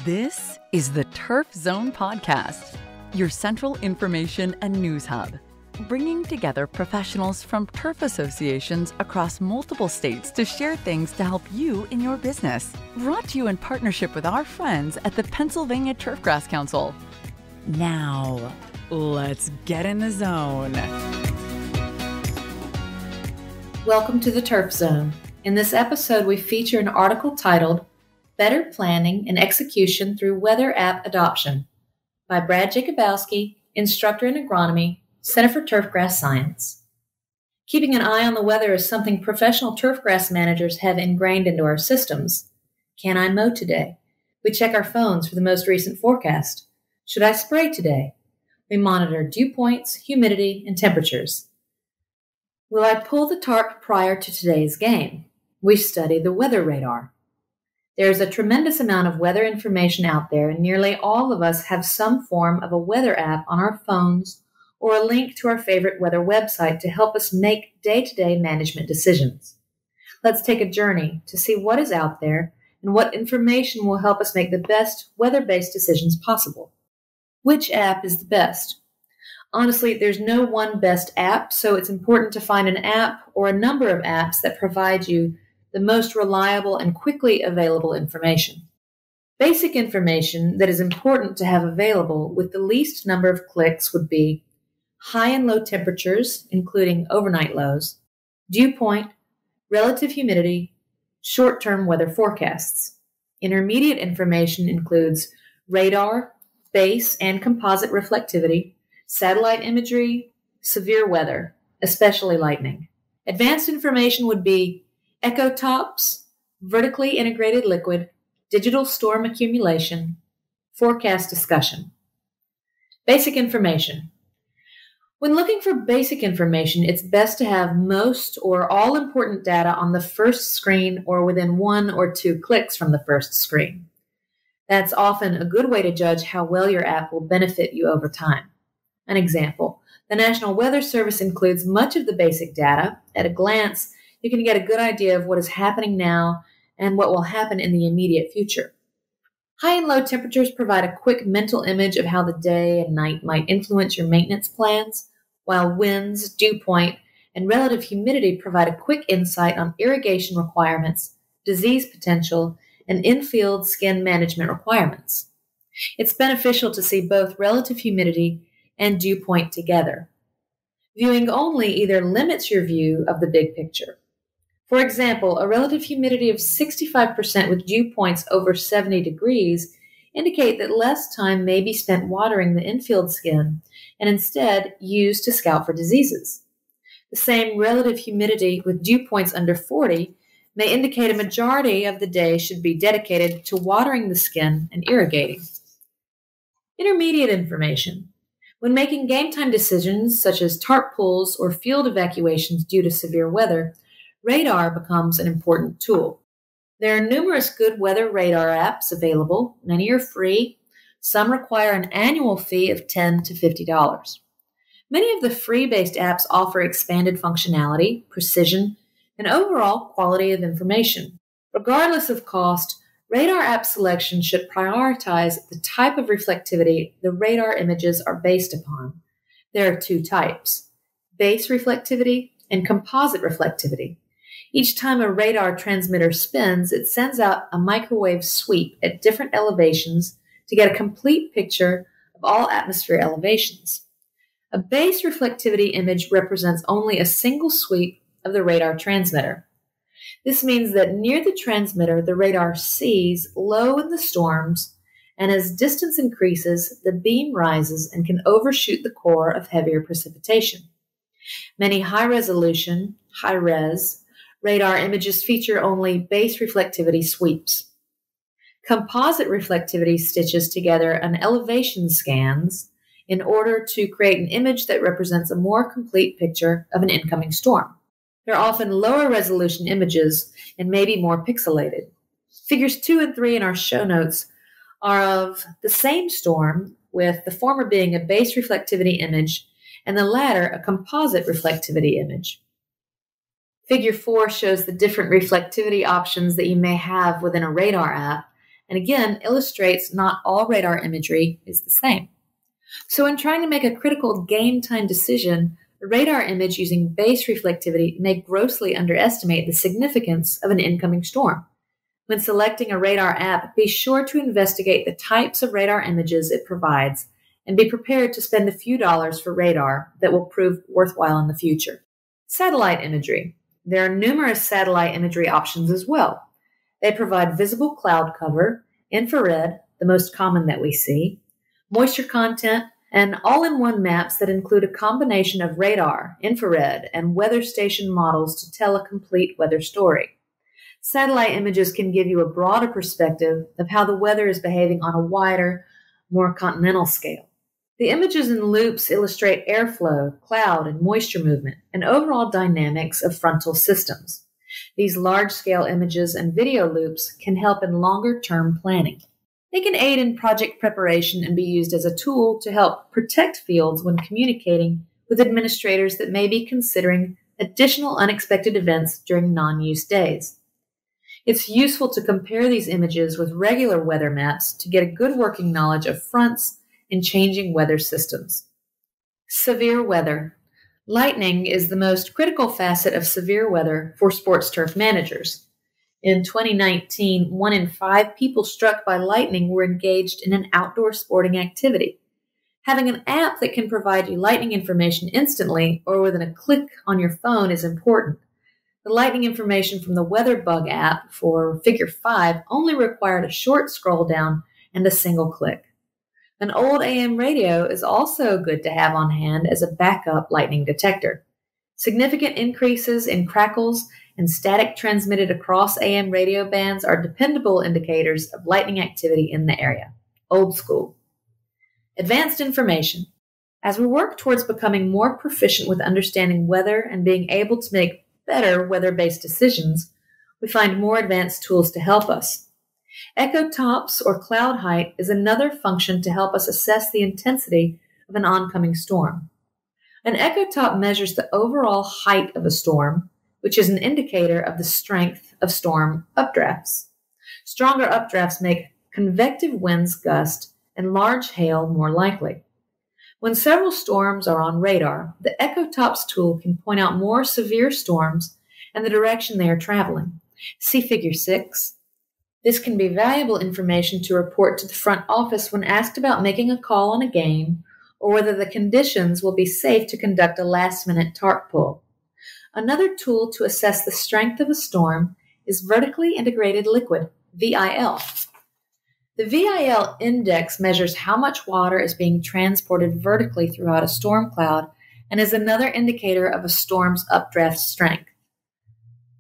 This is the Turf Zone Podcast, your central information and news hub, bringing together professionals from turf associations across multiple states to share things to help you in your business. Brought to you in partnership with our friends at the Pennsylvania Turfgrass Council. Now, let's get in the zone. Welcome to the Turf Zone. In this episode, we feature an article titled Better Planning and Execution Through Weather App Adoption by Brad Jakubowski, Instructor in Agronomy, Center for Turfgrass Science. Keeping an eye on the weather is something professional turfgrass managers have ingrained into our systems. Can I mow today? We check our phones for the most recent forecast. Should I spray today? We monitor dew points, humidity, and temperatures. Will I pull the tarp prior to today's game? We study the weather radar. There is a tremendous amount of weather information out there, and nearly all of us have some form of a weather app on our phones or a link to our favorite weather website to help us make day-to-day management decisions. Let's take a journey to see what is out there and what information will help us make the best weather-based decisions possible. Which app is the best? Honestly, there's no one best app, so it's important to find an app or a number of apps that provide you the most reliable and quickly available information. Basic information that is important to have available with the least number of clicks would be high and low temperatures, including overnight lows, dew point, relative humidity, short-term weather forecasts. Intermediate information includes radar, base and composite reflectivity, satellite imagery, severe weather, especially lightning. Advanced information would be echo tops, vertically integrated liquid, digital storm accumulation, forecast discussion. Basic information. When looking for basic information, it's best to have most or all important data on the first screen or within 1 or 2 clicks from the first screen. That's often a good way to judge how well your app will benefit you over time. An example, the National Weather Service includes much of the basic data. At a glance, you can get a good idea of what is happening now and what will happen in the immediate future. High and low temperatures provide a quick mental image of how the day and night might influence your maintenance plans, while winds, dew point, and relative humidity provide a quick insight on irrigation requirements, disease potential, and in-field skin management requirements. It's beneficial to see both relative humidity and dew point together. Viewing only either limits your view of the big picture. For example, a relative humidity of 65% with dew points over 70 degrees indicate that less time may be spent watering the infield skin and instead used to scout for diseases. The same relative humidity with dew points under 40 may indicate a majority of the day should be dedicated to watering the skin and irrigating. Intermediate information. When making game time decisions such as tarp pulls or field evacuations due to severe weather, radar becomes an important tool. There are numerous good weather radar apps available. Many are free. Some require an annual fee of $10 to $50. Many of the free-based apps offer expanded functionality, precision, and overall quality of information. Regardless of cost, radar app selection should prioritize the type of reflectivity the radar images are based upon. There are 2 types, base reflectivity and composite reflectivity. Each time a radar transmitter spins, it sends out a microwave sweep at different elevations to get a complete picture of all atmosphere elevations. A base reflectivity image represents only a single sweep of the radar transmitter. This means that near the transmitter, the radar sees low in the storms, and as distance increases, the beam rises and can overshoot the core of heavier precipitation. Many high-resolution, high-res, radar images feature only base reflectivity sweeps. Composite reflectivity stitches together an elevation scans in order to create an image that represents a more complete picture of an incoming storm. They're often lower resolution images and may be more pixelated. Figures 2 and 3 in our show notes are of the same storm, with the former being a base reflectivity image and the latter a composite reflectivity image. Figure 4 shows the different reflectivity options that you may have within a radar app and again illustrates not all radar imagery is the same. So when trying to make a critical game time decision, a radar image using base reflectivity may grossly underestimate the significance of an incoming storm. When selecting a radar app, be sure to investigate the types of radar images it provides and be prepared to spend a few dollars for radar that will prove worthwhile in the future. Satellite imagery. There are numerous satellite imagery options as well. They provide visible cloud cover, infrared, the most common that we see, moisture content, and all-in-one maps that include a combination of radar, infrared, and weather station models to tell a complete weather story. Satellite images can give you a broader perspective of how the weather is behaving on a wider, more continental scale. The images in loops illustrate airflow, cloud, and moisture movement, and overall dynamics of frontal systems. These large-scale images and video loops can help in longer-term planning. They can aid in project preparation and be used as a tool to help protect fields when communicating with administrators that may be considering additional unexpected events during non-use days. It's useful to compare these images with regular weather maps to get a good working knowledge of fronts and changing weather systems. Severe weather. Lightning is the most critical facet of severe weather for sports turf managers. In 2019, 1 in 5 people struck by lightning were engaged in an outdoor sporting activity. Having an app that can provide you lightning information instantly or within a click on your phone is important. The lightning information from the WeatherBug app for Figure 5 only required a short scroll down and a single click. An old AM radio is also good to have on hand as a backup lightning detector. Significant increases in crackles and static transmitted across AM radio bands are dependable indicators of lightning activity in the area. Old school. Advanced information. As we work towards becoming more proficient with understanding weather and being able to make better weather-based decisions, we find more advanced tools to help us. Echo tops or cloud height is another function to help us assess the intensity of an oncoming storm. An echo top measures the overall height of a storm, which is an indicator of the strength of storm updrafts. Stronger updrafts make convective winds gust and large hail more likely. When several storms are on radar, the Echo Tops tool can point out more severe storms and the direction they are traveling. See Figure 6. This can be valuable information to report to the front office when asked about making a call on a game or whether the conditions will be safe to conduct a last-minute tarp pull. Another tool to assess the strength of a storm is vertically integrated liquid, VIL. The VIL index measures how much water is being transported vertically throughout a storm cloud and is another indicator of a storm's updraft strength.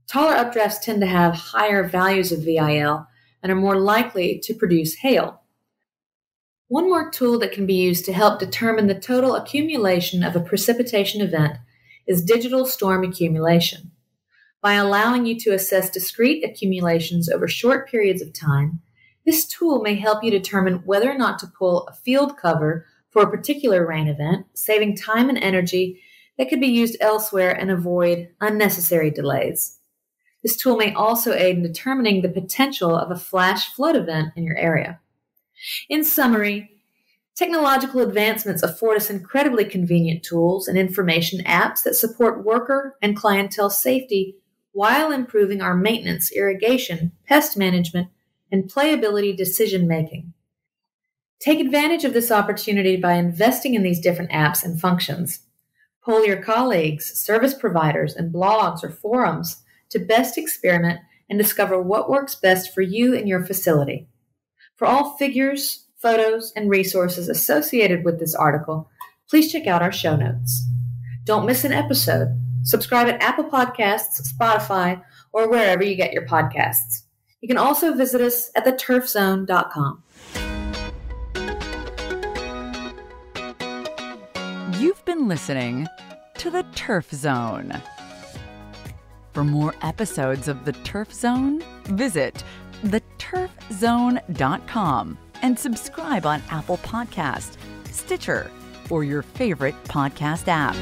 Taller updrafts tend to have higher values of VIL and are more likely to produce hail. One more tool that can be used to help determine the total accumulation of a precipitation event is digital storm accumulation. By allowing you to assess discrete accumulations over short periods of time, this tool may help you determine whether or not to pull a field cover for a particular rain event, saving time and energy that could be used elsewhere and avoid unnecessary delays. This tool may also aid in determining the potential of a flash flood event in your area. In summary, technological advancements afford us incredibly convenient tools and information apps that support worker and clientele safety while improving our maintenance, irrigation, pest management, and playability decision-making. Take advantage of this opportunity by investing in these different apps and functions. Poll your colleagues, service providers, and blogs or forums to best experiment and discover what works best for you and your facility. For all figures, photos, and resources associated with this article, please check out our show notes. Don't miss an episode. Subscribe at Apple Podcasts, Spotify, or wherever you get your podcasts. You can also visit us at theturfzone.com. You've been listening to The Turf Zone. For more episodes of The Turf Zone, visit theturfzone.com and subscribe on Apple Podcast, Stitcher, or your favorite podcast app.